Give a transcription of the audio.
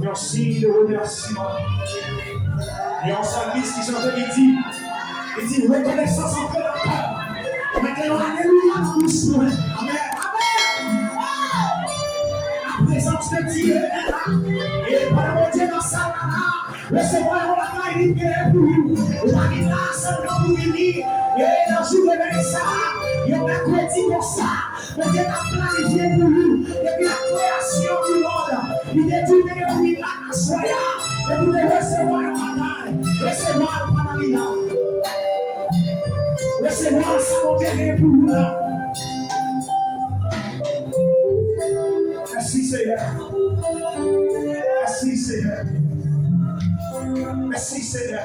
Un signe de remerciement. Et en psalmiste qui chantait, il dit reconnaissance entre la peur. Maintenant, alléluia dans nous. Amen. La présence de Dieu est là. Et pendant mon Dieu dans sa main, recevoir la taille pour vous. La guitare seulement pour venir. Et dans le jour de ça, il y a un mercredi comme ça. Mais Dieu a planifié pour nous. Depuis la création du monde, il est tout détruit là, à soi. Et vous devez recevoir le matin, recevoir le panamina. Recevoir ça, mon Dieu, pour vous là. Merci Seigneur. Merci Seigneur. Merci Seigneur.